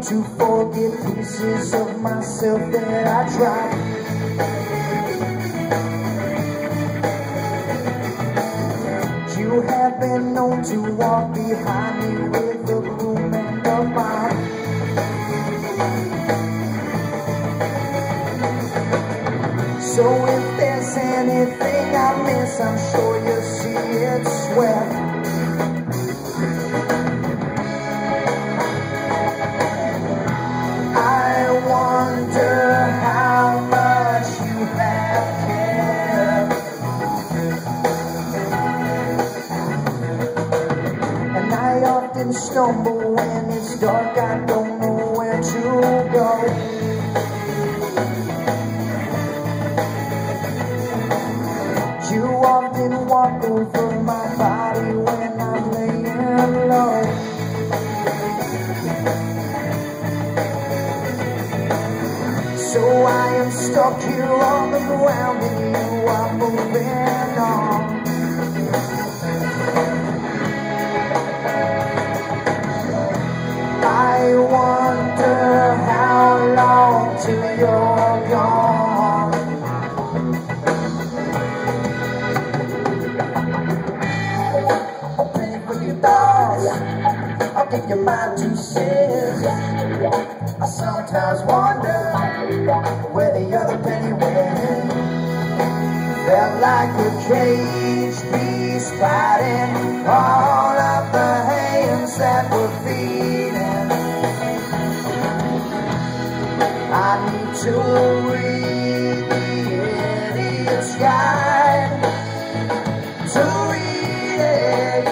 To forget pieces of myself that I dropped. You have been known to walk behind me with a broom and a mop. So if there's anything I miss, I'm sure you'll see it swept. Stumble when it's dark, I don't know where to go. You often walk over my body when I'm laying low. So I am stuck here on the ground and you are moving on. I wonder how long till you're gone. I'll pay for your thoughts, I'll give you my 2 cents. I sometimes wonder where the other penny went. Felt like a caged beast fighting all of the hands that were feeding. I need to read the idiot's guide, to read it,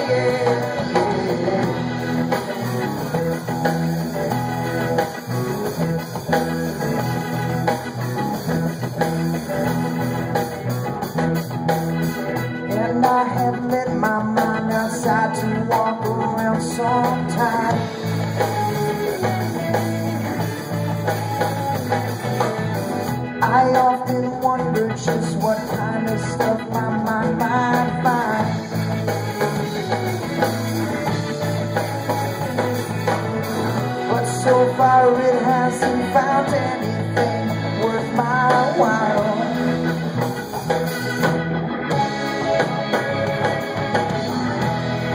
And I have let my mind outside to walk around sometime. I often wonder just what kind of stuff my mind might find. But so far it hasn't found anything worth my while.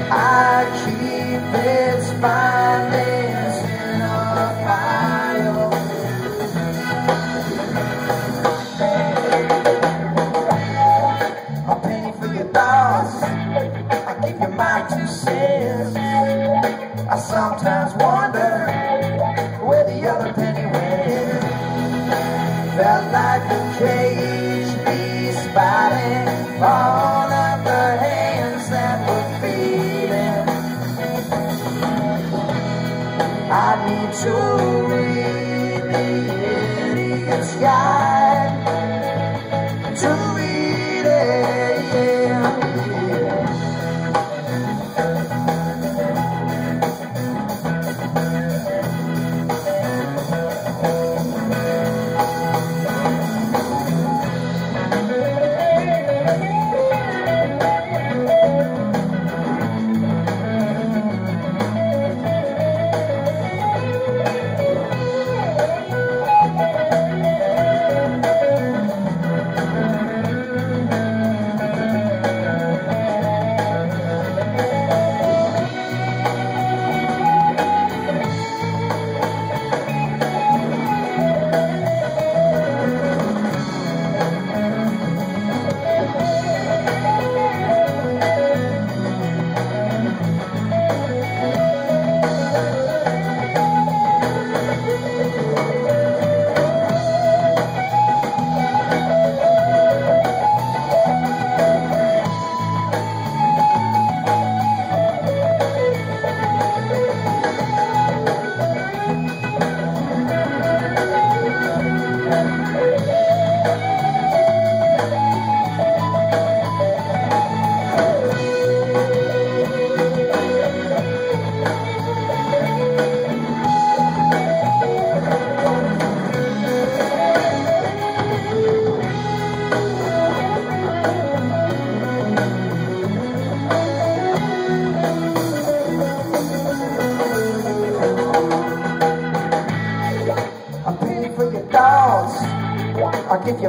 I keep its findings in a pile. My 2 cents. I sometimes wonder where the other penny went. Felt like a caged beast biting all of the hands that were feeding. I need to read the idiot's guide, to read it, yeah.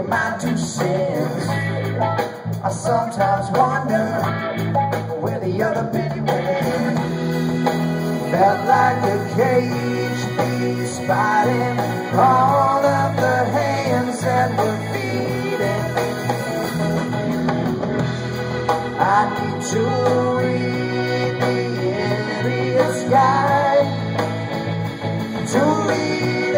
my 2 cents. I sometimes wonder where the other penny went. Felt like a cage beast biting all of the hands that were feeding. I need to read the envious guide, to read